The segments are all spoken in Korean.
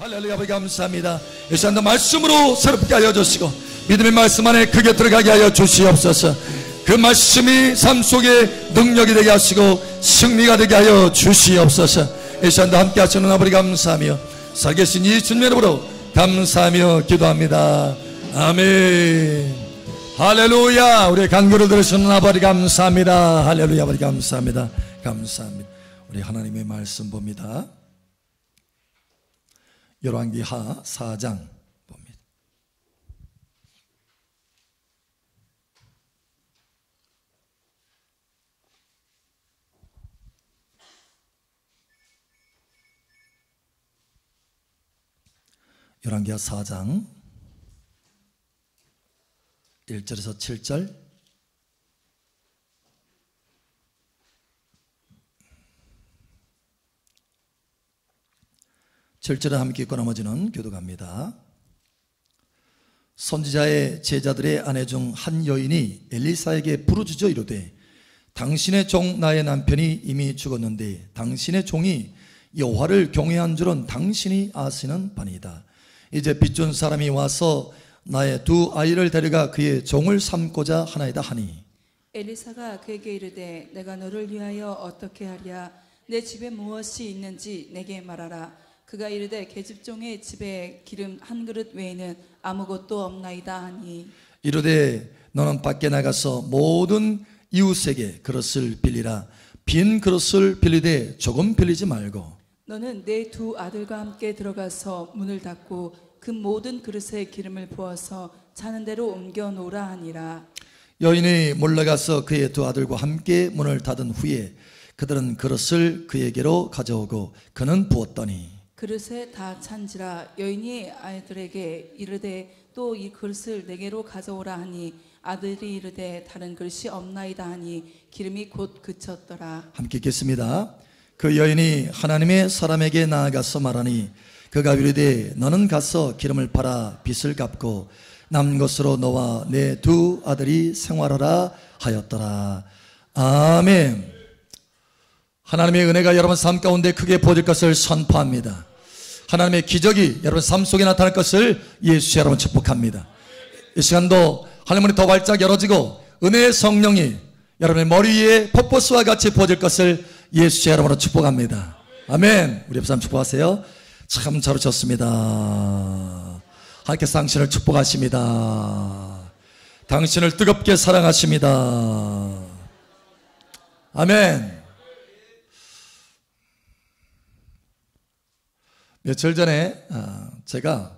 할렐루야. 아버지 감사합니다. 이 시간도 말씀으로 새롭게 하여 주시고 믿음의 말씀 안에 크게 들어가게 하여 주시옵소서. 그 말씀이 삶 속에 능력이 되게 하시고 승리가 되게 하여 주시옵소서. 이 시간도 함께 하시는 아버지 감사하며 살계신 예수님 이름으로 감사하며 기도합니다. 아멘. 할렐루야. 우리 간구를 들으시는 아버지 감사합니다. 할렐루야. 아버지 감사합니다. 감사합니다. 우리 하나님의 말씀 봅니다. 열왕기하 4장 봅니다. 열왕기하 4장 1절에서 7절. 절절에 함께 읽고 나머지는 교독합니다. 선지자의 제자들의 아내 중 한 여인이 엘리사에게 부르짖어 이르되 당신의 종 나의 남편이 이미 죽었는데 당신의 종이 여호와를 경외한 줄은 당신이 아시는 바니이다. 이제 빚준 사람이 와서 나의 두 아이를 데려가 그의 종을 삼고자 하나이다 하니 엘리사가 그에게 이르되 내가 너를 위하여 어떻게 하랴? 내 집에 무엇이 있는지 내게 말하라. 그가 이르되 계집종의 집에 기름 한 그릇 외에는 아무것도 없나이다 하니 이르되 너는 밖에 나가서 모든 이웃에게 그릇을 빌리라. 빈 그릇을 빌리되 조금 빌리지 말고 너는 내 두 아들과 함께 들어가서 문을 닫고 그 모든 그릇에 기름을 부어서 자는 대로 옮겨 놓으라 하니라. 여인이 몰려가서 그의 두 아들과 함께 문을 닫은 후에 그들은 그릇을 그에게로 가져오고 그는 부었더니 그릇에 다 찬지라. 여인이 아이들에게 이르되 또 이 그릇을 내게로 가져오라 하니 아들이 이르되 다른 그릇이 없나이다 하니 기름이 곧 그쳤더라. 함께 읽겠습니다. 그 여인이 하나님의 사람에게 나아가서 말하니 그가 이르되 너는 가서 기름을 팔아 빚을 갚고 남은 것으로 너와 내 두 아들이 생활하라 하였더라. 아멘. 하나님의 은혜가 여러분 삶 가운데 크게 부어질 것을 선포합니다. 하나님의 기적이 여러분 삶 속에 나타날 것을 예수 여러분 축복합니다. 이 시간도 하늘문이 더 활짝 열어지고 은혜의 성령이 여러분의 머리 위에 폭포수와 같이 부어질 것을 예수 여러분으로 축복합니다. 아멘. 우리 옆사람 축복하세요. 참 잘 오셨습니다. 하나님께서 당신을 축복하십니다. 당신을 뜨겁게 사랑하십니다. 아멘. 며칠 전에 제가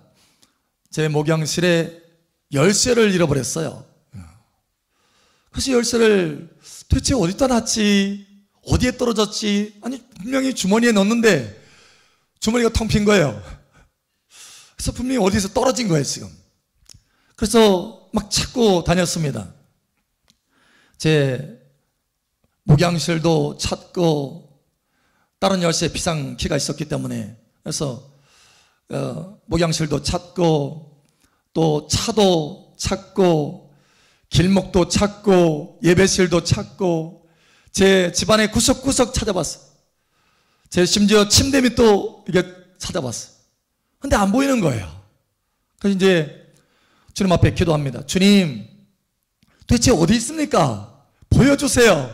제 목양실에 열쇠를 잃어버렸어요. 그래서 열쇠를 도대체 어디다 놨지? 어디에 떨어졌지? 아니 분명히 주머니에 넣었는데 주머니가 텅 빈 거예요. 그래서 분명히 어디서 떨어진 거예요 지금. 그래서 막 찾고 다녔습니다. 제 목양실도 찾고 다른 열쇠 비상키가 있었기 때문에 그래서 목양실도 찾고 또 차도 찾고 길목도 찾고 예배실도 찾고 제 집안의 구석구석 찾아봤어요. 제 심지어 침대 밑도 이게 찾아봤어요. 근데 안 보이는 거예요. 그래서 이제 주님 앞에 기도합니다. 주님, 도대체 어디 있습니까? 보여주세요.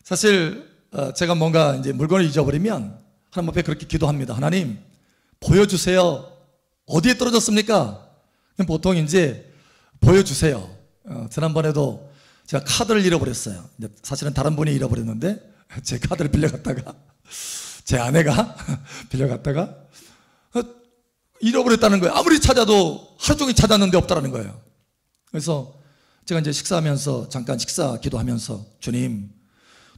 사실 제가 뭔가 이제 물건을 잊어버리면 하나님 앞에 그렇게 기도합니다. 하나님, 보여주세요. 어디에 떨어졌습니까? 보통 이제 보여주세요. 지난번에도 제가 카드를 잃어버렸어요. 사실은 다른 분이 잃어버렸는데 제 카드를 빌려갔다가 제 아내가 빌려갔다가 잃어버렸다는 거예요. 아무리 찾아도 하루 종일 찾았는데 없다라는 거예요. 그래서 제가 이제 식사하면서 잠깐 식사 기도하면서 주님,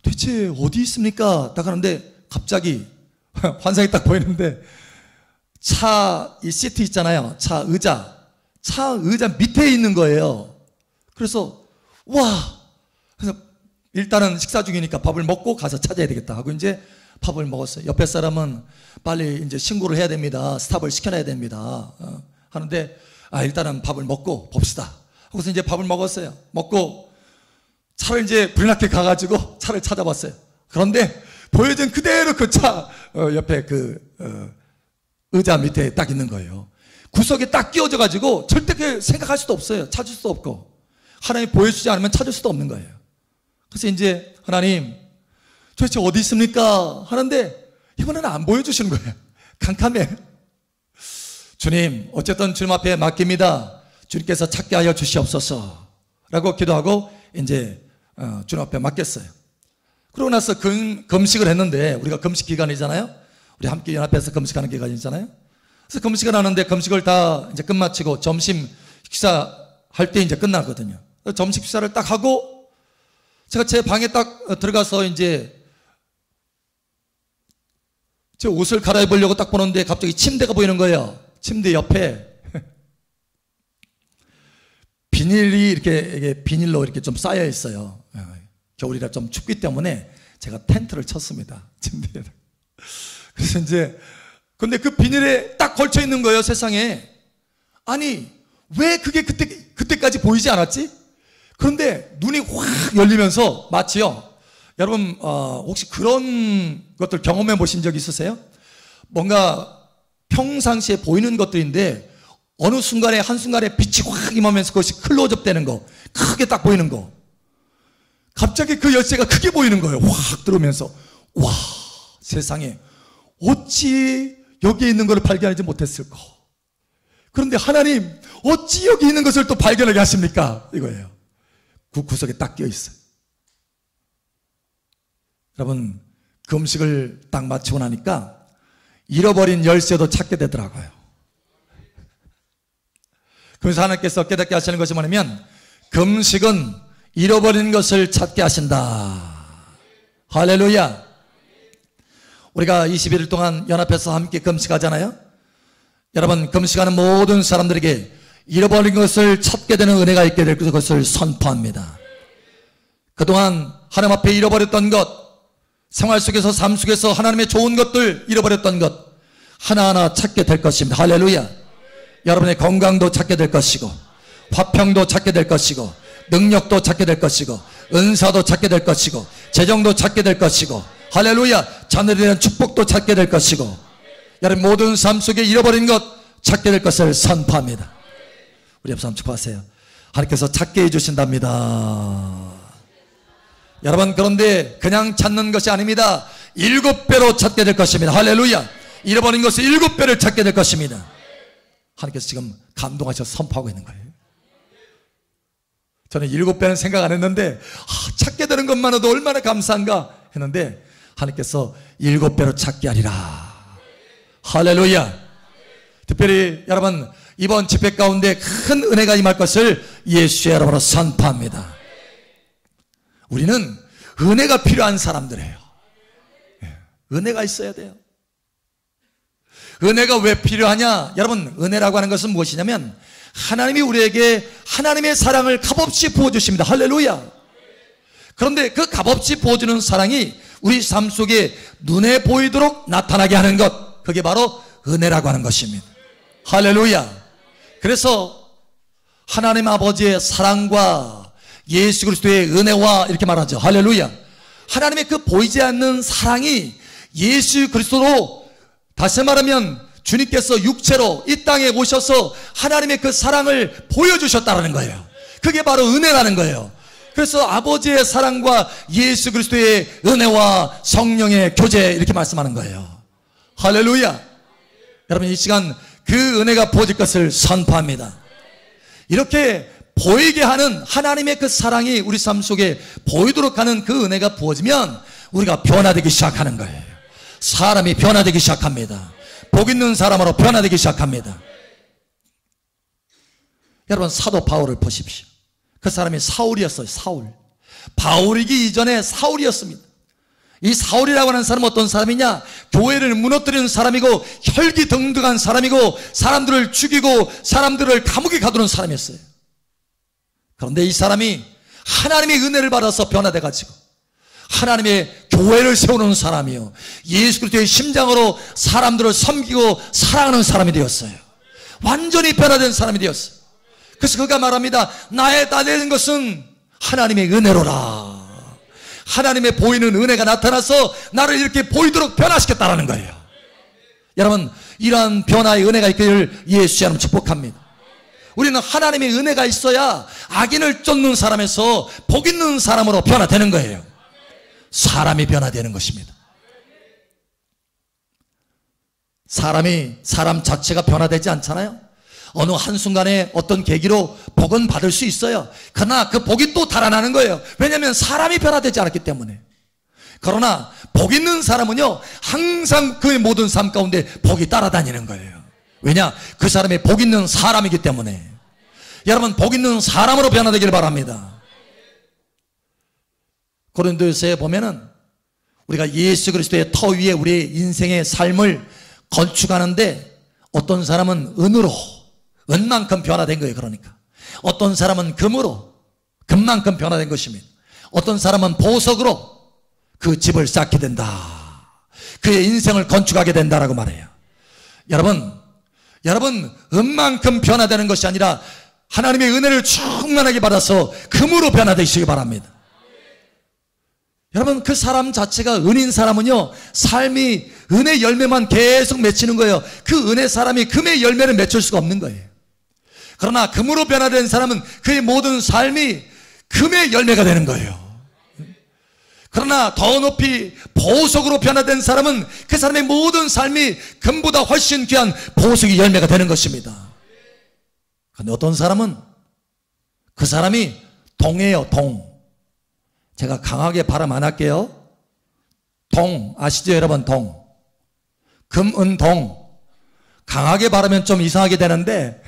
도대체 어디 있습니까? 딱 하는데 갑자기 환상이 딱 보이는데 차 이 시트 있잖아요. 차 의자 밑에 있는 거예요. 그래서 와, 그래서 일단은 식사 중이니까 밥을 먹고 가서 찾아야 되겠다 하고 이제 밥을 먹었어요. 옆에 사람은 빨리 이제 신고를 해야 됩니다. 스탑을 시켜놔야 됩니다. 하는데 일단은 밥을 먹고 봅시다. 그래서 이제 밥을 먹었어요. 먹고 차를 이제 불이 나게 가가지고 차를 찾아봤어요. 그런데 보여준 그대로 그 차 옆에 그 의자 밑에 딱 있는 거예요. 구석에 딱 끼워져 가지고 절대 그 생각할 수도 없어요. 찾을 수도 없고 하나님 보여주지 않으면 찾을 수도 없는 거예요. 그래서 이제 하나님 도대체 어디 있습니까? 하는데 이번에는 안 보여주시는 거예요. 캄캄해. 주님 어쨌든 주님 앞에 맡깁니다. 주님께서 찾게 하여 주시옵소서 라고 기도하고 이제 주님 앞에 맡겼어요. 그러고 나서 금식을 했는데 우리가 금식 기간이잖아요. 우리 함께 연합해서 금식하는 기간이잖아요. 그래서 금식을 하는데 금식을 다 이제 끝마치고 점심 식사할 때 이제 끝나거든요. 점심 식사를 딱 하고 제가 제 방에 딱 들어가서 이제 제 옷을 갈아입으려고 딱 보는데 갑자기 침대가 보이는 거예요. 침대 옆에 비닐이 이렇게 비닐로 이렇게 좀 쌓여 있어요. 겨울이라 좀 춥기 때문에 제가 텐트를 쳤습니다. 침대에. 그래서 이제 근데 그 비닐에 딱 걸쳐 있는 거예요, 세상에. 아니, 왜 그게 그때까지 보이지 않았지? 그런데 눈이 확 열리면서 마치요. 여러분, 혹시 그런 것들 경험해 보신 적 있으세요? 뭔가 평상시에 보이는 것들인데 어느 순간에 한순간에 빛이 확 임하면서 그것이 클로즈업 되는 거, 크게 딱 보이는 거. 갑자기 그 열쇠가 크게 보이는 거예요. 확 들어오면서. 와, 세상에 어찌 여기에 있는 것을 발견하지 못했을까? 그런데 하나님 어찌 여기 있는 것을 또 발견하게 하십니까? 이거예요. 그 구석에 딱 끼어 있어요. 여러분, 그 음식을 딱 마치고 나니까 잃어버린 열쇠도 찾게 되더라고요. 그래서 하나님께서 깨닫게 하시는 것이 뭐냐면 금식은 잃어버린 것을 찾게 하신다. 할렐루야. 우리가 21일 동안 연합해서 함께 금식하잖아요. 여러분, 금식하는 모든 사람들에게 잃어버린 것을 찾게 되는 은혜가 있게 될 것을 선포합니다. 그동안 하나님 앞에 잃어버렸던 것, 생활 속에서 삶 속에서 하나님의 좋은 것들 잃어버렸던 것 하나하나 찾게 될 것입니다. 할렐루야. 여러분의 건강도 찾게 될 것이고 화평도 찾게 될 것이고 능력도 찾게 될 것이고 은사도 찾게 될 것이고 재정도 찾게 될 것이고 할렐루야. 자녀에 대한 축복도 찾게 될 것이고 여러분 모든 삶 속에 잃어버린 것 찾게 될 것을 선포합니다. 우리 옆 사람 축복하세요. 하나님께서 찾게 해주신답니다. 여러분, 그런데 그냥 찾는 것이 아닙니다. 7배로 찾게 될 것입니다. 할렐루야. 잃어버린 것을 7배를 찾게 될 것입니다. 하나님께서 지금 감동하셔서 선포하고 있는 거예요. 저는 7배는 생각 안 했는데 찾게 되는 것만으로도 얼마나 감사한가 했는데 하나님께서 7배로 찾게 하리라. 할렐루야. 특별히 여러분 이번 집회 가운데 큰 은혜가 임할 것을 예수의 이름으로 선포합니다. 우리는 은혜가 필요한 사람들이에요. 은혜가 있어야 돼요. 은혜가 왜 필요하냐? 여러분, 은혜라고 하는 것은 무엇이냐면 하나님이 우리에게 하나님의 사랑을 값없이 부어주십니다. 할렐루야. 그런데 그 값없이 부어주는 사랑이 우리 삶 속에 눈에 보이도록 나타나게 하는 것, 그게 바로 은혜라고 하는 것입니다. 할렐루야. 그래서 하나님 아버지의 사랑과 예수 그리스도의 은혜와 이렇게 말하죠. 할렐루야. 하나님의 그 보이지 않는 사랑이 예수 그리스도로, 다시 말하면 주님께서 육체로 이 땅에 오셔서 하나님의 그 사랑을 보여주셨다는 거예요. 그게 바로 은혜라는 거예요. 그래서 아버지의 사랑과 예수 그리스도의 은혜와 성령의 교제, 이렇게 말씀하는 거예요. 할렐루야. 여러분, 이 시간 그 은혜가 부어질 것을 선포합니다. 이렇게 보이게 하는 하나님의 그 사랑이 우리 삶 속에 보이도록 하는 그 은혜가 부어지면 우리가 변화되기 시작하는 거예요. 사람이 변화되기 시작합니다. 복 있는 사람으로 변화되기 시작합니다. 여러분, 사도 바울을 보십시오. 그 사람이 사울이었어요. 사울. 바울이기 이전에 사울이었습니다. 이 사울이라고 하는 사람은 어떤 사람이냐? 교회를 무너뜨리는 사람이고 혈기등등한 사람이고 사람들을 죽이고 사람들을 감옥에 가두는 사람이었어요. 그런데 이 사람이 하나님의 은혜를 받아서 변화돼가지고 하나님의 교회를 세우는 사람이요, 예수 그리스도의 심장으로 사람들을 섬기고 사랑하는 사람이 되었어요. 완전히 변화된 사람이 되었어요. 그래서 그가 말합니다. 나의 다 되는 것은 하나님의 은혜로라. 하나님의 보이는 은혜가 나타나서 나를 이렇게 보이도록 변화시켰다라는 거예요. 여러분, 이러한 변화의 은혜가 있기를 예수 이름 축복합니다. 우리는 하나님의 은혜가 있어야 악인을 쫓는 사람에서 복 있는 사람으로 변화되는 거예요. 사람이 변화되는 것입니다. 사람 자체가 변화되지 않잖아요. 어느 한순간에 어떤 계기로 복은 받을 수 있어요. 그러나 그 복이 또 달아나는 거예요. 왜냐하면 사람이 변화되지 않았기 때문에. 그러나 복 있는 사람은요, 항상 그의 모든 삶 가운데 복이 따라다니는 거예요. 왜냐? 그 사람이 복 있는 사람이기 때문에. 여러분, 복 있는 사람으로 변화되기를 바랍니다. 고린도서에 보면은 우리가 예수 그리스도의 터 위에 우리의 인생의 삶을 건축하는데 어떤 사람은 은만큼 변화된 거예요. 그러니까 어떤 사람은 금만큼 변화된 것입니다. 어떤 사람은 보석으로 그 집을 쌓게 된다. 그의 인생을 건축하게 된다라고 말해요. 여러분 은만큼 변화되는 것이 아니라 하나님의 은혜를 충만하게 받아서 금으로 변화되시기 바랍니다. 여러분, 그 사람 자체가 은인 사람은요, 삶이 은혜 열매만 계속 맺히는 거예요. 그 은혜 사람이 금의 열매를 맺을 수가 없는 거예요. 그러나 금으로 변화된 사람은 그의 모든 삶이 금의 열매가 되는 거예요. 그러나 더 높이 보석으로 변화된 사람은 그 사람의 모든 삶이 금보다 훨씬 귀한 보석의 열매가 되는 것입니다. 그런데 어떤 사람은 그 사람이 동이에요. 제가 강하게 발음 안 할게요. 아시죠 여러분? 금은동. 강하게 발음하면 좀 이상하게 되는데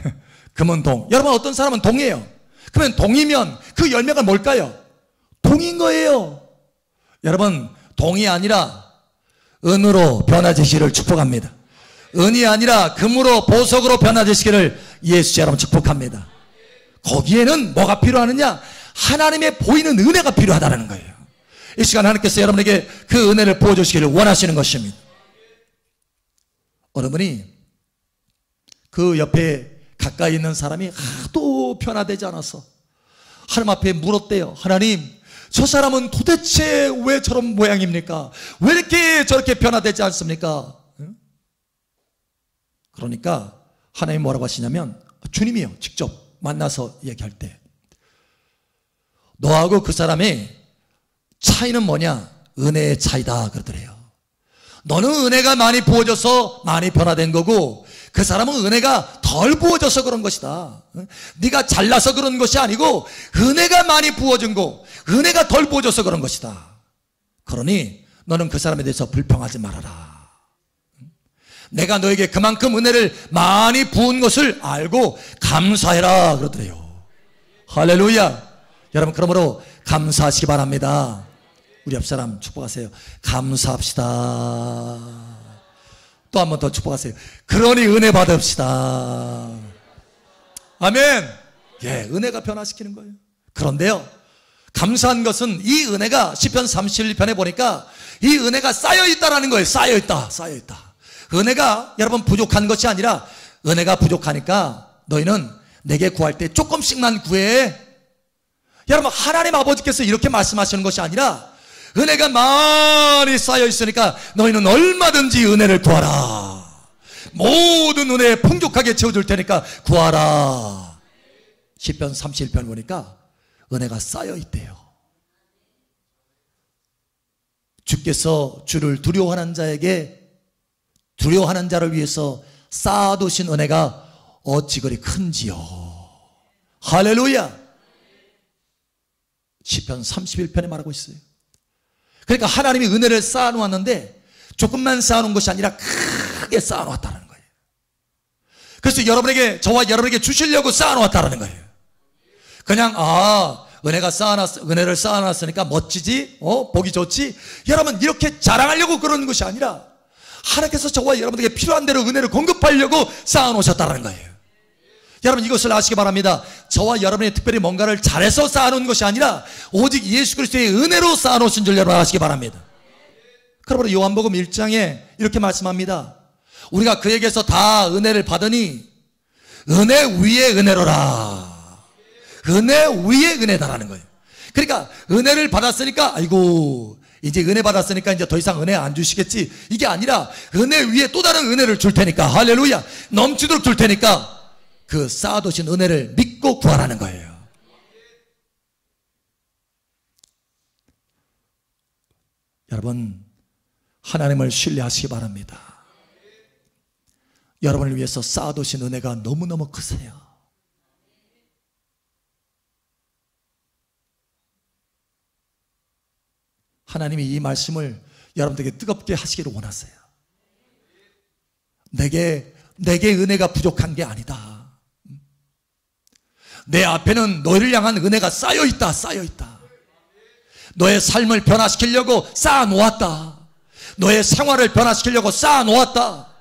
금은동. 여러분, 어떤 사람은 동이에요. 그러면 동이면 그 열매가 뭘까요? 동인 거예요. 여러분, 동이 아니라 은으로 변화되시기를 축복합니다. 은이 아니라 금으로 보석으로 변화되시기를 예수 여러분 축복합니다. 거기에는 뭐가 필요하느냐? 하나님의 보이는 은혜가 필요하다는 거예요. 이 시간 하나님께서 여러분에게 그 은혜를 부어주시기를 원하시는 것입니다. 여러분이 그 옆에 가까이 있는 사람이 하도 변화되지 않아서 하나님 앞에 물었대요. 하나님, 저 사람은 도대체 왜 저런 모양입니까? 왜 이렇게 저렇게 변화되지 않습니까? 그러니까 하나님 뭐라고 하시냐면, 주님이요 직접 만나서 얘기할 때, 너하고 그 사람의 차이는 뭐냐? 은혜의 차이다 그러더래요. 너는 은혜가 많이 부어져서 많이 변화된 거고, 그 사람은 은혜가 덜 부어져서 그런 것이다. 네가 잘나서 그런 것이 아니고 은혜가 많이 부어진 거, 은혜가 덜 부어져서 그런 것이다. 그러니 너는 그 사람에 대해서 불평하지 말아라. 내가 너에게 그만큼 은혜를 많이 부은 것을 알고 감사해라 그러더래요. 할렐루야. 여러분, 그러므로 감사하시기 바랍니다. 우리 옆사람 축복하세요. 감사합시다. 또 한 번 더 축복하세요. 그러니 은혜 받읍시다. 아멘. 예, 은혜가 변화시키는 거예요. 그런데요, 감사한 것은 이 은혜가 시편 31편에 보니까 이 은혜가 쌓여있다라는 거예요. 쌓여있다. 은혜가 여러분 부족한 것이 아니라, 은혜가 부족하니까 너희는 내게 구할 때 조금씩만 구해. 여러분, 하나님 아버지께서 이렇게 말씀하시는 것이 아니라, 은혜가 많이 쌓여있으니까 너희는 얼마든지 은혜를 구하라. 모든 은혜에 풍족하게 채워줄 테니까 구하라. 시편 31편 보니까 은혜가 쌓여있대요. 주께서 주를 두려워하는 자를 위해서 쌓아두신 은혜가 어찌 그리 큰지요. 할렐루야. 시편 31편에 말하고 있어요. 그러니까 하나님이 은혜를 쌓아놓았는데 조금만 쌓아놓은 것이 아니라 크게 쌓아놓았다는 거예요. 그래서 저와 여러분에게 주시려고 쌓아놓았다는 거예요. 그냥 은혜를 쌓아놨으니까 멋지지, 보기 좋지, 여러분 이렇게 자랑하려고 그러는 것이 아니라, 하나님께서 저와 여러분에게 필요한 대로 은혜를 공급하려고 쌓아놓으셨다는 거예요. 여러분, 이것을 아시기 바랍니다. 저와 여러분이 특별히 뭔가를 잘해서 쌓아놓은 것이 아니라 오직 예수 그리스도의 은혜로 쌓아놓으신 줄 여러분 아시기 바랍니다. 그러므로 요한복음 1장에 이렇게 말씀합니다. 우리가 그에게서 다 은혜를 받으니 은혜 위에 은혜로라. 은혜 위에 은혜다라는 거예요. 그러니까 은혜를 받았으니까 아이고 이제 은혜 받았으니까 이제 더 이상 은혜 안 주시겠지. 이게 아니라 은혜 위에 또 다른 은혜를 줄 테니까, 할렐루야, 넘치도록 줄 테니까 그 쌓아두신 은혜를 믿고 구하라는 거예요. 여러분, 하나님을 신뢰하시기 바랍니다. 여러분을 위해서 쌓아두신 은혜가 너무너무 크세요. 하나님이 이 말씀을 여러분들에게 뜨겁게 하시기를 원하세요. 내게 은혜가 부족한 게 아니다. 내 앞에는 너희를 향한 은혜가 쌓여있다. 쌓여있다. 너의 삶을 변화시키려고 쌓아놓았다. 너의 생활을 변화시키려고 쌓아놓았다.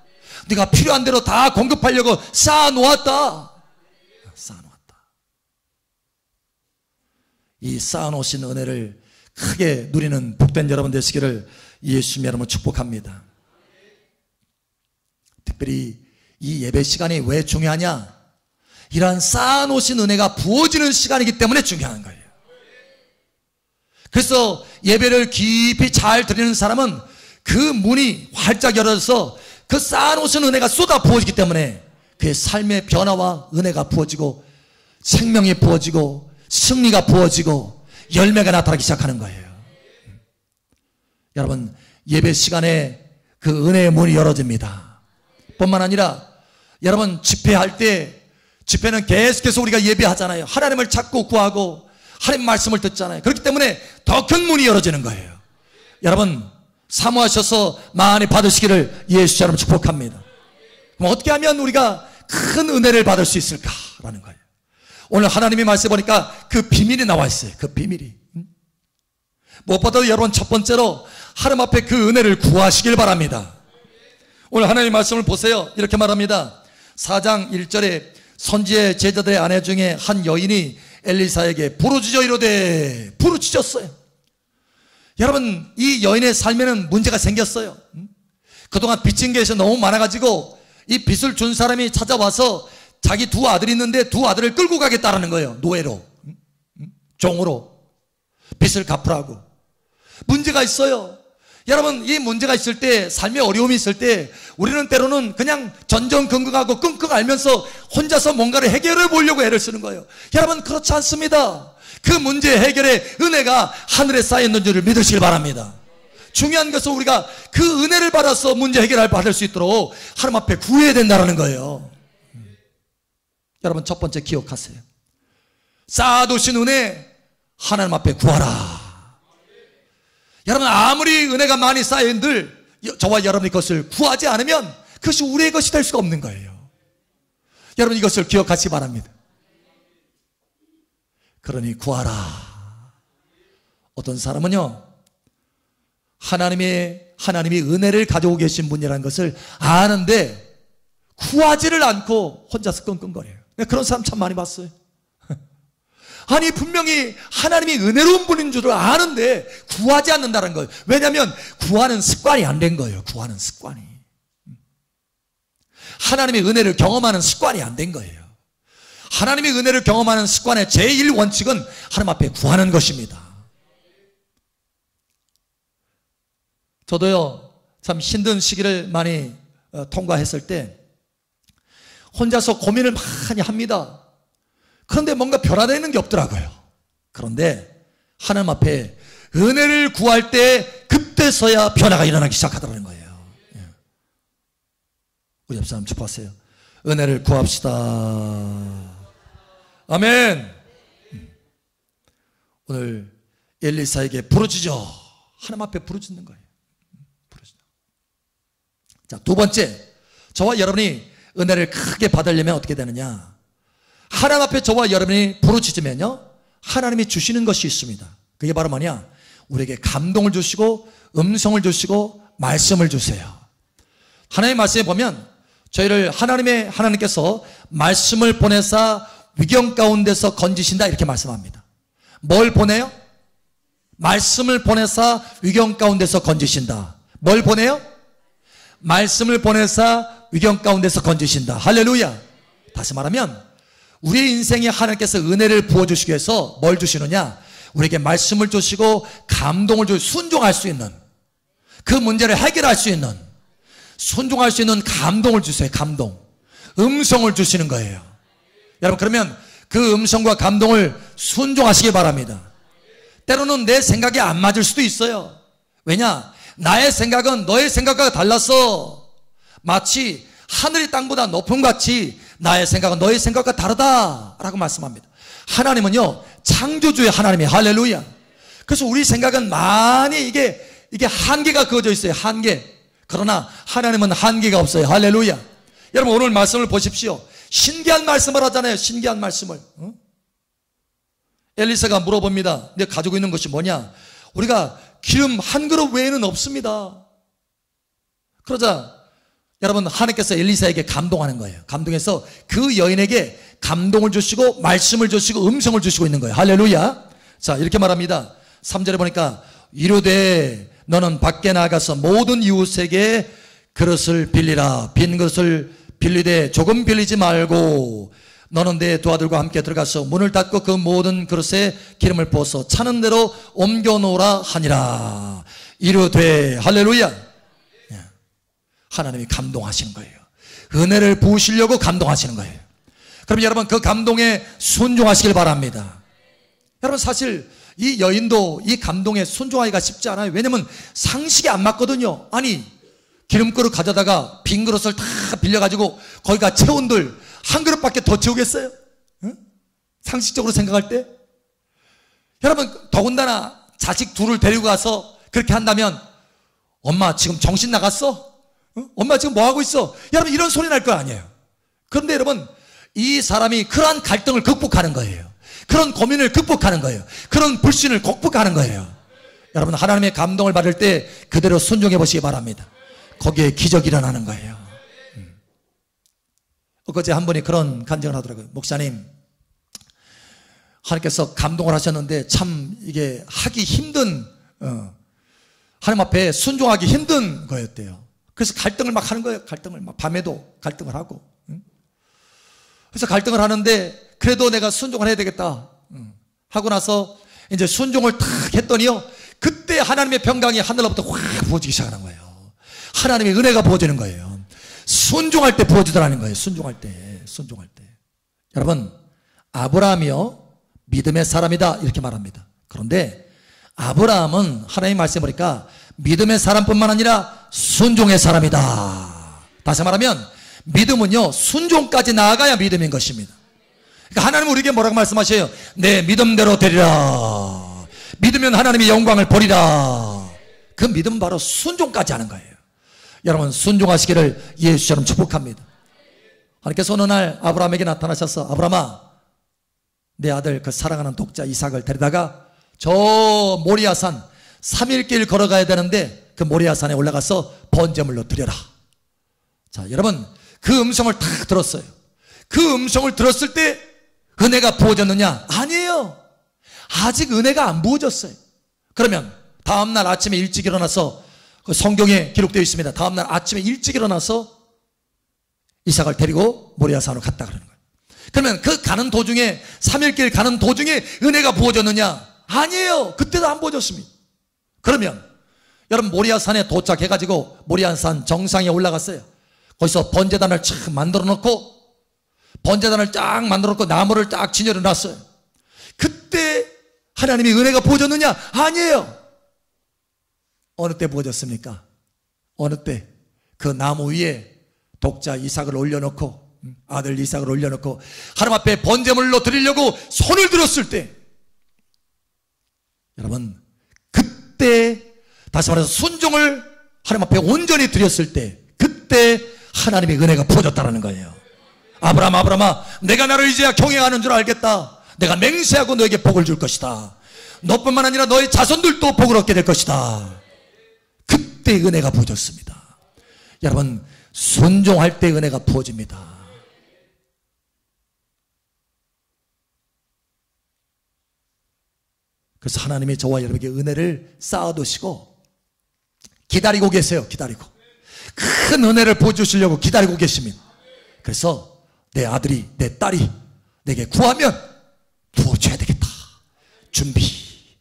네가 필요한 대로 다 공급하려고 쌓아놓았다. 쌓아놓았다. 이 쌓아놓으신 은혜를 크게 누리는 복된 여러분 되시기를 예수님의 이름으로 축복합니다. 특별히 이 예배 시간이 왜 중요하냐? 이러한 쌓아놓으신 은혜가 부어지는 시간이기 때문에 중요한 거예요. 그래서 예배를 깊이 잘 드리는 사람은 그 문이 활짝 열어서 그 쌓아놓으신 은혜가 쏟아 부어지기 때문에 그의 삶의 변화와 은혜가 부어지고 생명이 부어지고 승리가 부어지고 열매가 나타나기 시작하는 거예요. 여러분, 예배 시간에 그 은혜의 문이 열어집니다. 뿐만 아니라 여러분, 집회할 때, 집회는 계속해서 우리가 예배하잖아요. 하나님을 찾고 구하고 하나님 말씀을 듣잖아요. 그렇기 때문에 더 큰 문이 열어지는 거예요. 여러분, 사모하셔서 많이 받으시기를 예수 이름으로 축복합니다. 그럼 어떻게 하면 우리가 큰 은혜를 받을 수 있을까라는 거예요. 오늘 하나님의 말씀에 보니까 그 비밀이 나와 있어요. 그 비밀이. 무엇보다도 여러분, 첫 번째로 하나님 앞에 그 은혜를 구하시길 바랍니다. 오늘 하나님의 말씀을 보세요. 이렇게 말합니다. 4장 1절에 선지의 제자들의 아내 중에 한 여인이 엘리사에게 부르짖어 이르되, 부르짖었어요. 여러분, 이 여인의 삶에는 문제가 생겼어요. 그동안 빚진 게 너무 많아가지고 이 빚을 준 사람이 찾아와서 자기 두 아들이 있는데 두 아들을 끌고 가겠다라는 거예요. 노예로, 종으로 빚을 갚으라고. 문제가 있어요. 여러분, 이 문제가 있을 때, 삶에 어려움이 있을 때 우리는 때로는 그냥 전전긍긍하고 끙끙 앓면서 혼자서 뭔가를 해결해 보려고 애를 쓰는 거예요. 여러분, 그렇지 않습니다. 그 문제 해결의 은혜가 하늘에 쌓여있는 줄을 믿으시길 바랍니다. 중요한 것은 우리가 그 은혜를 받아서 문제 해결을 받을 수 있도록 하나님 앞에 구해야 된다는 거예요. 여러분, 첫 번째 기억하세요. 쌓아두신 은혜 하나님 앞에 구하라. 여러분, 아무리 은혜가 많이 쌓여있는들 저와 여러분이 그것을 구하지 않으면 그것이 우리의 것이 될 수가 없는 거예요. 여러분, 이것을 기억하시기 바랍니다. 그러니 구하라. 어떤 사람은요, 하나님이 은혜를 가지고 계신 분이라는 것을 아는데 구하지를 않고 혼자서 끙끙거려요. 그런 사람 참 많이 봤어요. 아니, 분명히 하나님이 은혜로운 분인 줄을 아는데 구하지 않는다는 거예요. 왜냐하면 구하는 습관이 안 된 거예요. 구하는 습관이. 하나님의 은혜를 경험하는 습관이 안 된 거예요. 하나님의 은혜를 경험하는 습관의 제1원칙은 하나님 앞에 구하는 것입니다. 저도요, 참 힘든 시기를 많이 통과했을 때 혼자서 고민을 많이 합니다. 그런데 뭔가 변화되는 게 없더라고요. 그런데 하나님 앞에 은혜를 구할 때 그때서야 변화가 일어나기 시작하더라는 거예요. 우리 옆 사람 축복하세요. 은혜를 구합시다. 아멘. 오늘 엘리사에게 부르짖어. 하나님 앞에 부르짖는 거예요. 부르짖어. 자, 두 번째, 저와 여러분이 은혜를 크게 받으려면 어떻게 되느냐? 하나님 앞에 저와 여러분이 부르짖으면요, 하나님이 주시는 것이 있습니다. 그게 바로 뭐냐? 우리에게 감동을 주시고 음성을 주시고 말씀을 주세요. 하나님의 말씀에 보면 저희를 하나님께서 말씀을 보내사 위경 가운데서 건지신다, 이렇게 말씀합니다. 뭘 보내요? 말씀을 보내사 위경 가운데서 건지신다. 뭘 보내요? 말씀을 보내사 위경 가운데서 건지신다. 할렐루야. 다시 말하면 우리의 인생에 하나님께서 은혜를 부어주시기 위해서 뭘 주시느냐? 우리에게 말씀을 주시고 감동을 주시고 순종할 수 있는, 그 문제를 해결할 수 있는, 순종할 수 있는 감동을 주세요. 감동, 음성을 주시는 거예요. 여러분, 그러면 그 음성과 감동을 순종하시기 바랍니다. 때로는 내 생각이 안 맞을 수도 있어요. 왜냐? 나의 생각은 너의 생각과 달라서 마치 하늘이 땅보다 높음 같이 나의 생각은 너의 생각과 다르다라고 말씀합니다. 하나님은요, 창조주의 하나님이에요. 할렐루야. 그래서 우리 생각은 많이 이게 한계가 그어져 있어요. 한계. 그러나 하나님은 한계가 없어요. 할렐루야. 여러분, 오늘 말씀을 보십시오. 신기한 말씀을 하잖아요. 신기한 말씀을. 엘리사가 물어봅니다. 내 가지고 있는 것이 뭐냐? 우리가 기름 한 그릇 외에는 없습니다. 그러자 여러분, 하나님께서 엘리사에게 감동하는 거예요. 감동해서 그 여인에게 감동을 주시고 말씀을 주시고 음성을 주시고 있는 거예요. 할렐루야. 자, 이렇게 말합니다. 3절에 보니까 이르되 너는 밖에 나가서 모든 이웃에게 그릇을 빌리라. 빈 그릇을 빌리되 조금 빌리지 말고 너는 내 두 아들과 함께 들어가서 문을 닫고 그 모든 그릇에 기름을 부어서 차는 대로 옮겨 놓으라 하니라. 이르되 할렐루야. 하나님이 감동하시는 거예요. 은혜를 부으시려고 감동하시는 거예요. 그럼 여러분, 그 감동에 순종하시길 바랍니다. 여러분, 사실 이 여인도 이 감동에 순종하기가 쉽지 않아요. 왜냐면 상식이 안 맞거든요. 아니, 기름그릇 가져다가 빈 그릇을 다 빌려가지고 거기가 채운들 한 그릇밖에 더 채우겠어요? 응? 상식적으로 생각할 때? 여러분, 더군다나 자식 둘을 데리고 가서 그렇게 한다면 엄마 지금 정신 나갔어? 응? 엄마 지금 뭐 하고 있어? 여러분, 이런 소리 날 거 아니에요. 그런데 여러분, 이 사람이 그러한 갈등을 극복하는 거예요. 그런 고민을 극복하는 거예요. 그런 불신을 극복하는 거예요. 여러분, 하나님의 감동을 받을 때 그대로 순종해 보시기 바랍니다. 거기에 기적이 일어나는 거예요. 엊그제 한 분이 그런 간증을 하더라고요. 목사님, 하나님께서 감동을 하셨는데 참 이게 하기 힘든, 하나님 앞에 순종하기 힘든 거였대요. 그래서 갈등을 막 하는 거예요. 갈등을 막 밤에도 갈등을 하고. 그래서 갈등을 하는데 그래도 내가 순종을 해야 되겠다 하고 나서 이제 순종을 탁 했더니요, 그때 하나님의 평강이 하늘로부터 확 부어지기 시작하는 거예요. 하나님의 은혜가 부어지는 거예요. 순종할 때 부어지더라는 거예요. 순종할 때. 여러분, 아브라함이요, 믿음의 사람이다 이렇게 말합니다. 그런데 아브라함은 하나님 말씀해 보니까 믿음의 사람뿐만 아니라 순종의 사람이다. 다시 말하면 믿음은요, 순종까지 나아가야 믿음인 것입니다. 그러니까 하나님은 우리에게 뭐라고 말씀하셔요? 내 믿음대로 되리라. 믿으면 하나님의 영광을 보리라. 그 믿음은 바로 순종까지 하는 거예요. 여러분, 순종하시기를 예수처럼 축복합니다. 하나님께서 어느 날 아브라함에게 나타나셔서, 아브라함아, 내 아들 그 사랑하는 독자 이삭을 데리다가 저 모리아산 3일길 걸어가야 되는데 그 모리아산에 올라가서 번제물로 드려라. 자, 여러분, 그 음성을 딱 들었어요. 그 음성을 들었을 때 은혜가 부어졌느냐? 아니에요. 아직 은혜가 안 부어졌어요. 그러면 다음날 아침에 일찍 일어나서, 그 성경에 기록되어 있습니다. 다음날 아침에 일찍 일어나서 이삭을 데리고 모리아산으로 갔다 그러는 거예요. 그러면 그 가는 도중에, 3일길 가는 도중에 은혜가 부어졌느냐? 아니에요. 그때도 안 부어졌습니다. 그러면 여러분, 모리아산에 도착해가지고 모리아산 정상에 올라갔어요. 거기서 번제단을 쫙 만들어 놓고, 번제단을 쫙 만들어 놓고 나무를 쫙 진열해 놨어요. 그때 하나님이 은혜가 부어졌느냐? 아니에요. 어느 때 부어졌습니까? 어느 때 그 나무 위에 독자 이삭을 올려놓고, 아들 이삭을 올려놓고 하나님 앞에 번제물로 드리려고 손을 들었을 때, 여러분, 그때 다시 말해서 순종을 하나님 앞에 온전히 드렸을 때, 그때 하나님의 은혜가 부어졌다는 거예요. 아브라함, 아브라함아, 내가 나를 이제야 경외하는 줄 알겠다. 내가 맹세하고 너에게 복을 줄 것이다. 너뿐만 아니라 너의 자손들도 복을 얻게 될 것이다. 그때 은혜가 부어졌습니다. 여러분, 순종할 때 은혜가 부어집니다. 그래서 하나님이 저와 여러분에게 은혜를 쌓아두시고 기다리고 계세요. 기다리고 큰 은혜를 부어주시려고 기다리고 계십니다. 그래서 내 아들이, 내 딸이 내게 구하면 부어줘야 되겠다. 준비.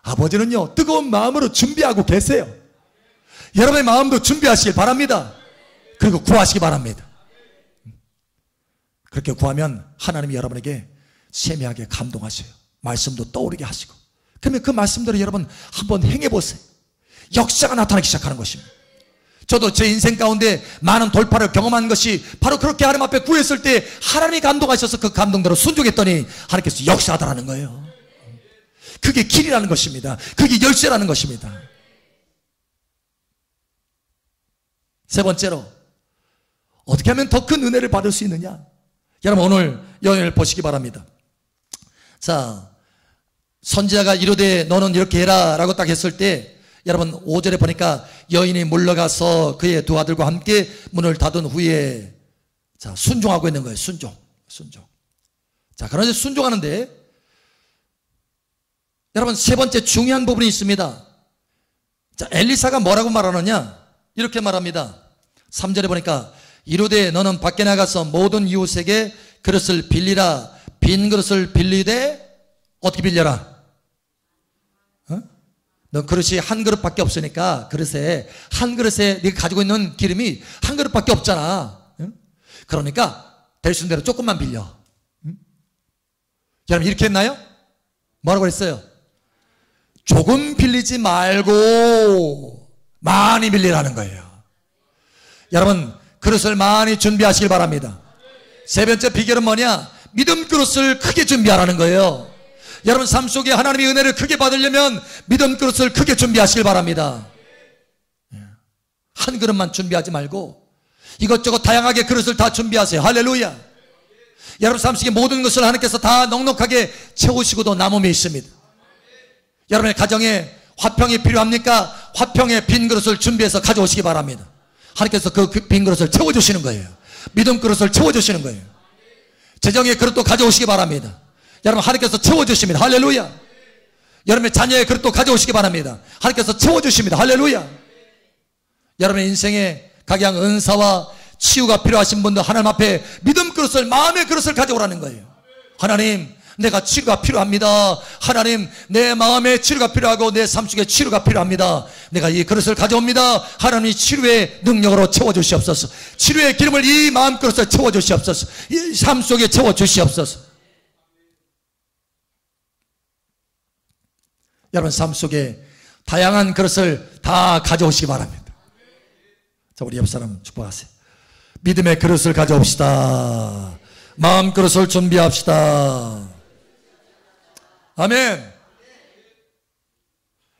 아버지는요 뜨거운 마음으로 준비하고 계세요. 여러분의 마음도 준비하시길 바랍니다. 그리고 구하시기 바랍니다. 그렇게 구하면 하나님이 여러분에게 세미하게 감동하셔요. 말씀도 떠오르게 하시고, 그러면 그 말씀대로 여러분 한번 행해보세요. 역사가 나타나기 시작하는 것입니다. 저도 제 인생 가운데 많은 돌파를 경험한 것이 바로 그렇게 하나님 앞에 구했을 때 하나님이 감동하셔서 그 감동대로 순종했더니 하나님께서 역사하더라는 거예요. 그게 길이라는 것입니다. 그게 열쇠라는 것입니다. 세 번째로, 어떻게 하면 더 큰 은혜를 받을 수 있느냐? 여러분 오늘 여인을 보시기 바랍니다. 자, 선지자가 이르되 너는 이렇게 해라 라고 딱 했을 때, 여러분 5절에 보니까 여인이 물러가서 그의 두 아들과 함께 문을 닫은 후에, 자, 순종하고 있는 거예요. 순종. 자, 그런데 순종하는데 여러분 세 번째 중요한 부분이 있습니다. 자, 엘리사가 뭐라고 말하느냐? 이렇게 말합니다. 3절에 보니까 이르되 너는 밖에 나가서 모든 이웃에게 그릇을 빌리라. 빈 그릇을 빌리되 어떻게 빌려라? 너 그릇이 한 그릇밖에 없으니까 한 그릇에 네가 가지고 있는 기름이 한 그릇밖에 없잖아. 그러니까 될 수 있는 대로 조금만 빌려. 여러분 이렇게 했나요? 뭐라고 했어요? 조금 빌리지 말고 많이 빌리라는 거예요. 여러분 그릇을 많이 준비하시길 바랍니다. 세 번째 비결은 뭐냐? 믿음 그릇을 크게 준비하라는 거예요. 여러분 삶 속에 하나님의 은혜를 크게 받으려면 믿음 그릇을 크게 준비하시길 바랍니다. 한 그릇만 준비하지 말고 이것저것 다양하게 그릇을 다 준비하세요. 할렐루야. 여러분 삶 속에 모든 것을 하나님께서 다 넉넉하게 채우시고도 남음이 있습니다. 여러분의 가정에 화평이 필요합니까? 화평의 빈 그릇을 준비해서 가져오시기 바랍니다. 하나님께서 그 빈 그릇을 채워주시는 거예요. 믿음 그릇을 채워주시는 거예요. 재정의 그릇도 가져오시기 바랍니다. 여러분 하나님께서 채워주십니다. 할렐루야. 여러분의 자녀의 그릇도 가져오시기 바랍니다. 하나님께서 채워주십니다. 할렐루야. 여러분의 인생에 각양 은사와 치유가 필요하신 분들 하나님 앞에 믿음 그릇을, 마음의 그릇을 가져오라는 거예요. 하나님 내가 치료가 필요합니다. 하나님 내 마음에 치료가 필요하고 내 삶 속에 치료가 필요합니다. 내가 이 그릇을 가져옵니다. 하나님 치료의 능력으로 채워주시옵소서. 치료의 기름을 이 마음 그릇에 채워주시옵소서. 이 삶 속에 채워주시옵소서. 여러분 삶 속에 다양한 그릇을 다 가져오시기 바랍니다. 자, 우리 옆 사람 축복하세요. 믿음의 그릇을 가져옵시다. 마음 그릇을 준비합시다. 아멘.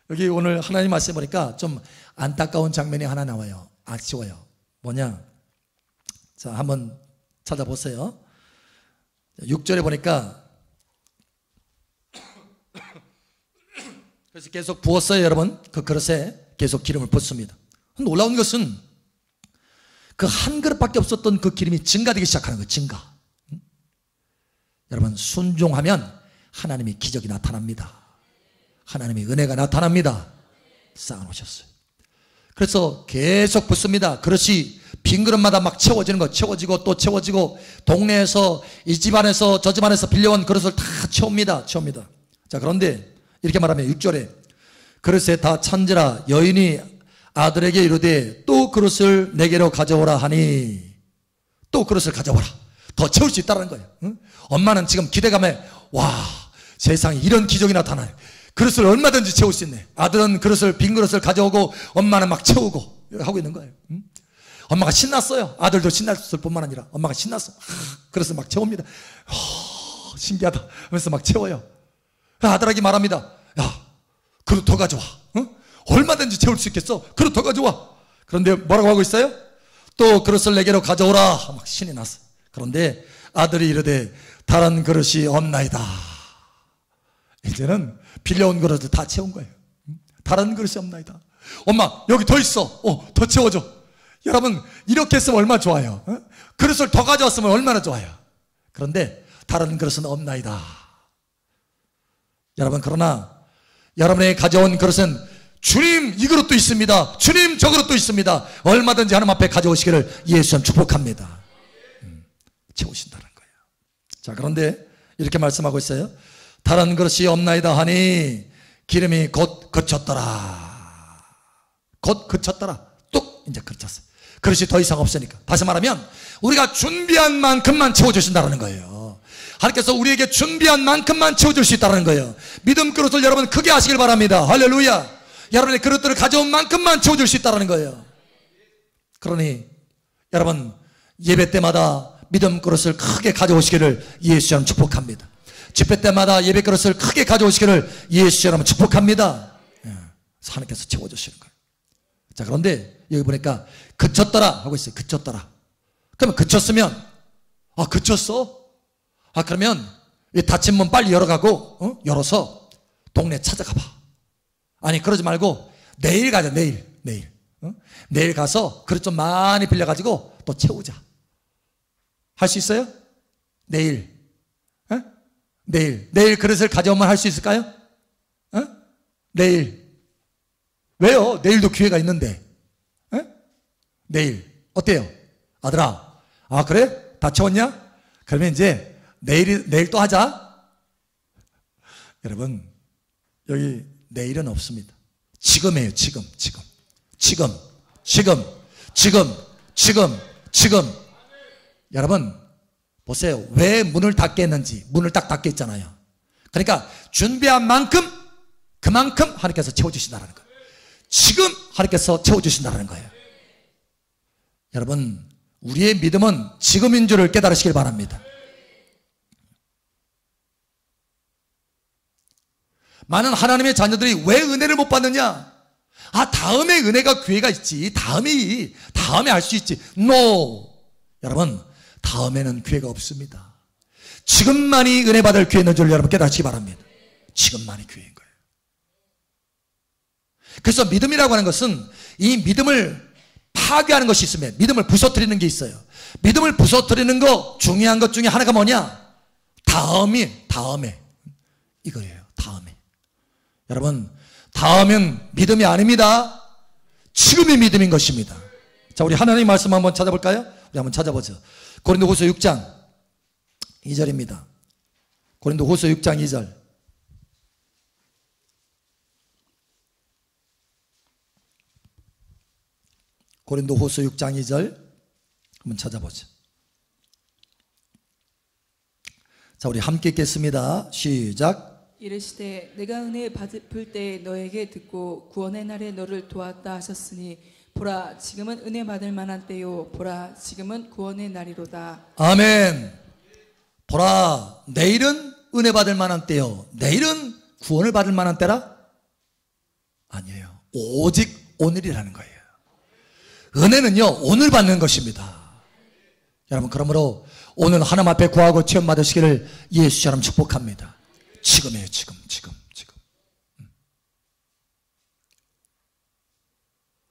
여기 오늘 하나님 말씀 보니까 좀 안타까운 장면이 하나 나와요. 아쉬워요. 뭐냐? 자, 한번 찾아보세요. 6절에 보니까 그래서 계속 부었어요. 여러분 그 그릇에 계속 기름을 붓습니다. 놀라운 것은 그 한 그릇밖에 없었던 그 기름이 증가되기 시작하는 거예요. 증가. 여러분 순종하면 하나님의 기적이 나타납니다. 하나님의 은혜가 나타납니다. 쌓아놓으셨어요. 그래서 계속 붓습니다. 그릇이 빈 그릇마다 막 채워지는 거, 채워지고 또 채워지고, 동네에서 이 집안에서 저 집안에서 빌려온 그릇을 다 채웁니다. 자, 그런데 이렇게 말하면 6절에 그릇에 다 찬지라 여인이 아들에게 이르되 또 그릇을 내게로 가져오라 하니, 또 그릇을 가져오라. 더 채울 수 있다는 거예요. 응? 엄마는 지금 기대감에 와, 세상에 이런 기적이 나타나요. 그릇을 얼마든지 채울 수 있네. 아들은 빈 그릇을 가져오고 엄마는 막 채우고 하고 있는 거예요. 응? 엄마가 신났어요. 아들도 신났을 뿐만 아니라 엄마가 신났어. 그릇을 막 채웁니다. 신기하다 하면서 막 채워요. 아들에게 말합니다. 야, 그릇 더 가져와. 응? 얼마든지 채울 수 있겠어. 그릇 더 가져와. 그런데 뭐라고 하고 있어요? 또 그릇을 내게로 가져오라. 막 신이 났어. 그런데 아들이 이르되 다른 그릇이 없나이다. 이제는 빌려온 그릇을 다 채운 거예요. 다른 그릇이 없나이다. 엄마 여기 더 있어. 더 채워줘. 여러분 이렇게 했으면 얼마나 좋아요. 그릇을 더 가져왔으면 얼마나 좋아요. 그런데 다른 그릇은 없나이다. 여러분 그러나 여러분이 가져온 그릇은 주님 이 그릇도 있습니다. 주님 저 그릇도 있습니다. 얼마든지 하나님 앞에 가져오시기를 예수님 축복합니다. 채우신다는 거예요. 자, 그런데 이렇게 말씀하고 있어요. 다른 그릇이 없나이다 하니 기름이 곧 그쳤더라. 곧 그쳤더라. 뚝 이제 그쳤어요. 그릇이 더 이상 없으니까. 다시 말하면 우리가 준비한 만큼만 채워주신다는 거예요. 하나님께서 우리에게 준비한 만큼만 채워줄 수 있다는 거예요. 믿음 그릇을 여러분 크게 하시길 바랍니다. 할렐루야. 여러분의 그릇들을 가져온 만큼만 채워줄 수 있다는 거예요. 그러니 여러분 예배 때마다 믿음 그릇을 크게 가져오시기를 예수 이름 축복합니다. 집회 때마다 예배 그릇을 크게 가져오시기를 예수 이름 축복합니다. 하나님께서 채워주시는 거예요. 자, 그런데 여기 보니까 그쳤더라 하고 있어요. 그쳤더라. 그러면 그쳤으면 그쳤어? 그러면 이 닫힌 문 빨리 열어가고 열어서 동네 찾아가 봐. 아니 그러지 말고 내일 가자. 내일 가서 그릇 좀 많이 빌려가지고 또 채우자. 할 수 있어요? 내일 그릇을 가져오면 할 수 있을까요? 내일. 왜요? 내일도 기회가 있는데. 내일 어때요? 아들아, 그래? 다 채웠냐? 그러면 이제 내일 또 하자. 여러분 여기 내일은 없습니다. 지금이에요. 지금. 여러분 보세요. 왜 문을 닫게 했는지. 문을 딱 닫게 했잖아요. 그러니까 준비한 만큼 그만큼 하나님께서 채워주신다는 거예요. 지금 하나님께서 채워주신다는 거예요. 여러분 우리의 믿음은 지금인 줄을 깨달으시길 바랍니다. 많은 하나님의 자녀들이 왜 은혜를 못 받느냐? 다음에 은혜가 기회가 있지. 다음에 할 수 있지. No. 여러분 다음에는 기회가 없습니다. 지금만이 은혜 받을 기회 있는 줄 여러분 깨닫시기 바랍니다. 지금만이 기회인 거예요. 그래서 믿음이라고 하는 것은 이 믿음을 파괴하는 것이 있으면 믿음을 부서뜨리는 게 있어요. 믿음을 부서뜨리는 거 중요한 것 중에 하나가 뭐냐? 다음에 이거예요. 다음에. 여러분 다음은 믿음이 아닙니다. 지금이 믿음인 것입니다. 자, 우리 하나님 말씀 한번 찾아볼까요? 우리 한번 찾아보죠. 고린도후서 6장 2절입니다. 고린도후서 6장 2절. 고린도후서 6장 2절 한번 찾아보죠. 자, 우리 함께 읽겠습니다. 시작. 이르시되 내가 은혜 받을 때 너에게 듣고 구원의 날에 너를 도왔다 하셨으니 보라 지금은 은혜 받을 만한 때요 보라 지금은 구원의 날이로다. 아멘. 보라 내일은 은혜 받을 만한 때요. 내일은 구원을 받을 만한 때라? 아니에요. 오직 오늘이라는 거예요. 은혜는요 오늘 받는 것입니다. 여러분 그러므로 오늘 하나님 앞에 구하고 체험 받으시기를 예수 이름 축복합니다. 지금이에요. 지금.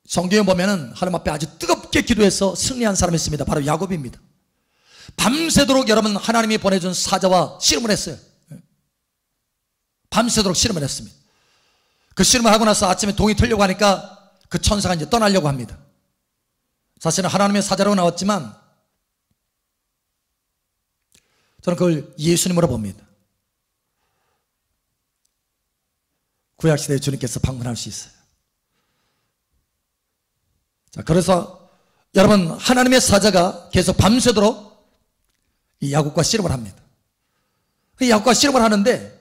성경에 보면은 하나님 앞에 아주 뜨겁게 기도해서 승리한 사람이 있습니다. 바로 야곱입니다. 밤새도록 여러분 하나님이 보내준 사자와 씨름을 했어요. 밤새도록 씨름을 했습니다. 그 씨름을 하고 나서 아침에 동이 틀려고 하니까 그 천사가 이제 떠나려고 합니다. 사실은 하나님의 사자로 나왔지만 저는 그걸 예수님으로 봅니다. 구약시대에 주님께서 방문할 수 있어요. 자, 그래서 여러분 하나님의 사자가 계속 밤새도록 이 야곱과 씨름을 합니다. 이 야곱과 씨름을 하는데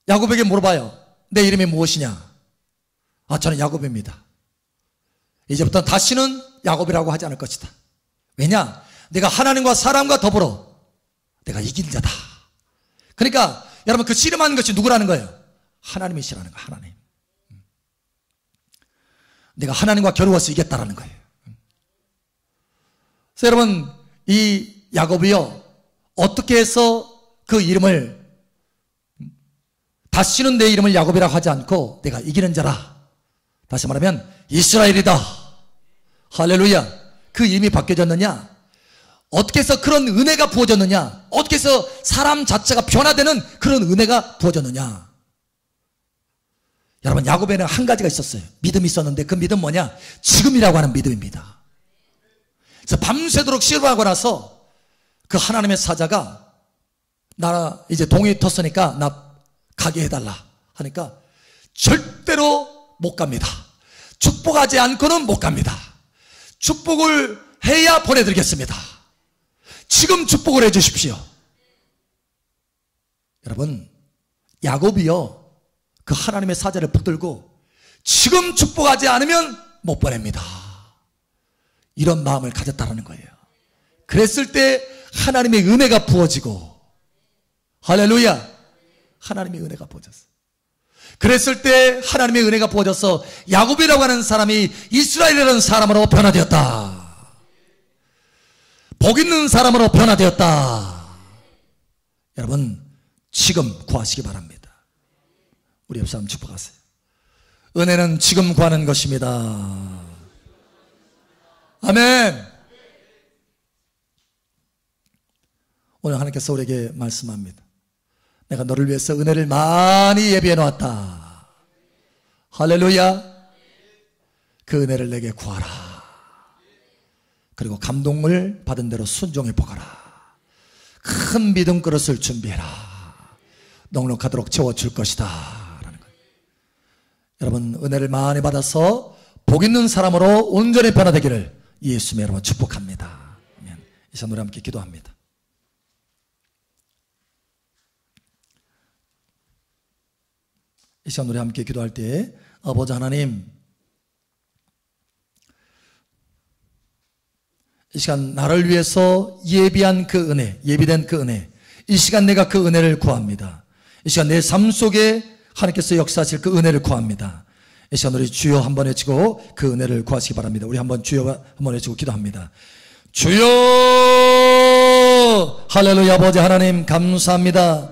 야곱에게 물어봐요. 내 이름이 무엇이냐? 저는 야곱입니다. 이제부터 다시는 야곱이라고 하지 않을 것이다. 왜냐? 내가 하나님과 사람과 더불어 내가 이긴 자다. 그러니까 여러분 그 씨름하는 것이 누구라는 거예요? 하나님이시라는 거예요. 하나님. 내가 하나님과 겨루어서 이겼다라는 거예요. 그래서 여러분 이 야곱이요 어떻게 해서 그 이름을 다시는 내 이름을 야곱이라고 하지 않고 내가 이기는 자라. 다시 말하면 이스라엘이다. 할렐루야. 그 이름이 바뀌어졌느냐? 어떻게 해서 그런 은혜가 부어졌느냐? 어떻게 해서 사람 자체가 변화되는 그런 은혜가 부어졌느냐? 여러분 야곱에는 한 가지가 있었어요. 믿음이 있었는데 그 믿음 뭐냐? 지금이라고 하는 믿음입니다. 그래서 밤새도록 씨름하고 나서 그 하나님의 사자가 나 이제 동이 텄으니까 나 가게 해달라 하니까 절대로 못 갑니다. 축복하지 않고는 못 갑니다. 축복을 해야 보내드리겠습니다. 지금 축복을 해주십시오. 여러분, 야곱이요, 그 하나님의 사자를 붙들고 지금 축복하지 않으면 못 보냅니다. 이런 마음을 가졌다는 거예요. 그랬을 때 하나님의 은혜가 부어지고, 할렐루야, 하나님의 은혜가 부어졌어요. 그랬을 때 하나님의 은혜가 부어져서 야곱이라고 하는 사람이 이스라엘이라는 사람으로 변화되었다. 복 있는 사람으로 변화되었다. 여러분, 지금 구하시기 바랍니다. 우리 옆 사람 축복하세요. 은혜는 지금 구하는 것입니다. 아멘. 오늘 하나님께서 우리에게 말씀합니다. 내가 너를 위해서 은혜를 많이 예비해 놓았다. 할렐루야. 그 은혜를 내게 구하라. 그리고 감동을 받은 대로 순종해 보거라. 큰 믿음 그릇을 준비해라. 넉넉하도록 채워줄 것이다 라는 거예요. 여러분, 은혜를 많이 받아서 복 있는 사람으로 온전히 변화되기를 예수님의 이름으로 축복합니다. 아멘. 이 시간 우리 함께 기도합니다. 이 시간 우리 함께 기도할 때, 아버지 하나님, 이 시간 나를 위해서 예비한 그 은혜, 예비된 그 은혜, 이 시간 내가 그 은혜를 구합니다. 이 시간 내 삶 속에 하나님께서 역사하실 그 은혜를 구합니다. 이 시간 우리 주여 한번 외치고 그 은혜를 구하시기 바랍니다. 우리 한번 주여 한번 외치고 기도합니다. 주여, 할렐루야. 아버지 하나님 감사합니다.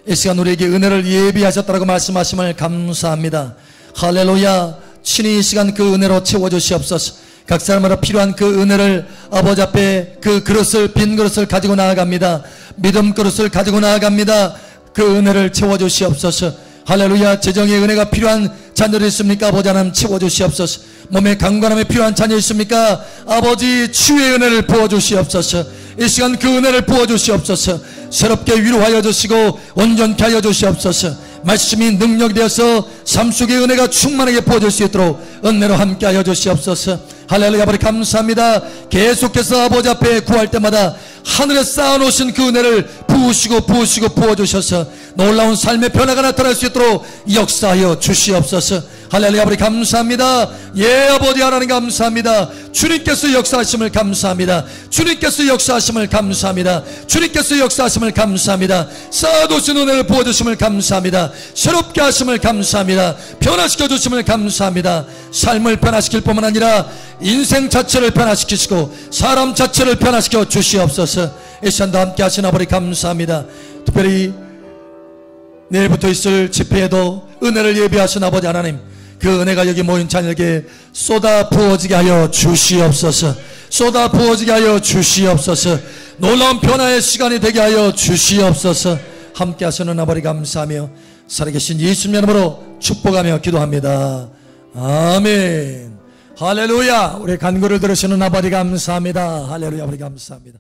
이 시간 우리에게 은혜를 예비하셨다고 말씀하심을 감사합니다. 할렐루야. 친히 이 시간 그 은혜로 채워주시옵소서. 각 사람마다 필요한 그 은혜를 아버지 앞에 그 그릇을, 빈 그릇을 가지고 나아갑니다. 믿음 그릇을 가지고 나아갑니다. 그 은혜를 채워주시옵소서. 할렐루야. 재정의 은혜가 필요한 자녀들 있습니까? 아버지 하나님 채워주시옵소서. 몸의 강건함에 필요한 자녀 있습니까? 아버지 치유의 은혜를 부어주시옵소서. 이 시간 그 은혜를 부어주시옵소서. 새롭게 위로하여 주시고 온전케 하여 주시옵소서. 말씀이 능력이 되어서 삶 속의 은혜가 충만하게 부어질 수 있도록 은혜로 함께 하여 주시옵소서. 할렐루야. 아버지 감사합니다. 계속해서 아버지 앞에 구할 때마다 하늘에 쌓아놓으신 그 은혜를 부으시고 부어주셔서 놀라운 삶의 변화가 나타날 수 있도록 역사하여 주시옵소서. 할렐루야. 아버지 감사합니다. 예, 아버지 하나님 감사합니다. 주님께서 역사하심을 감사합니다. 주님께서 역사하심을 감사합니다. 주님께서 역사하심을 감사합니다. 쌓아두신 은혜를 부어주심을 감사합니다. 새롭게 하심을 감사합니다. 변화시켜 주심을 감사합니다. 삶을 변화시킬 뿐만 아니라 인생 자체를 변화시키시고 사람 자체를 변화시켜 주시옵소서. 이 시간도 함께 하신 아버지 감사합니다. 특별히 내일부터 있을 집회에도 은혜를 예비하신 아버지 하나님, 그 은혜가 여기 모인 자녀에게 쏟아 부어지게 하여 주시옵소서. 쏟아 부어지게 하여 주시옵소서. 놀라운 변화의 시간이 되게 하여 주시옵소서. 함께 하시는 아버지 감사하며 살아계신 예수님 이름으로 축복하며 기도합니다. 아멘. 할렐루야. 우리 간구를 들으시는 아버지 감사합니다. 할렐루야. 아버지 감사합니다.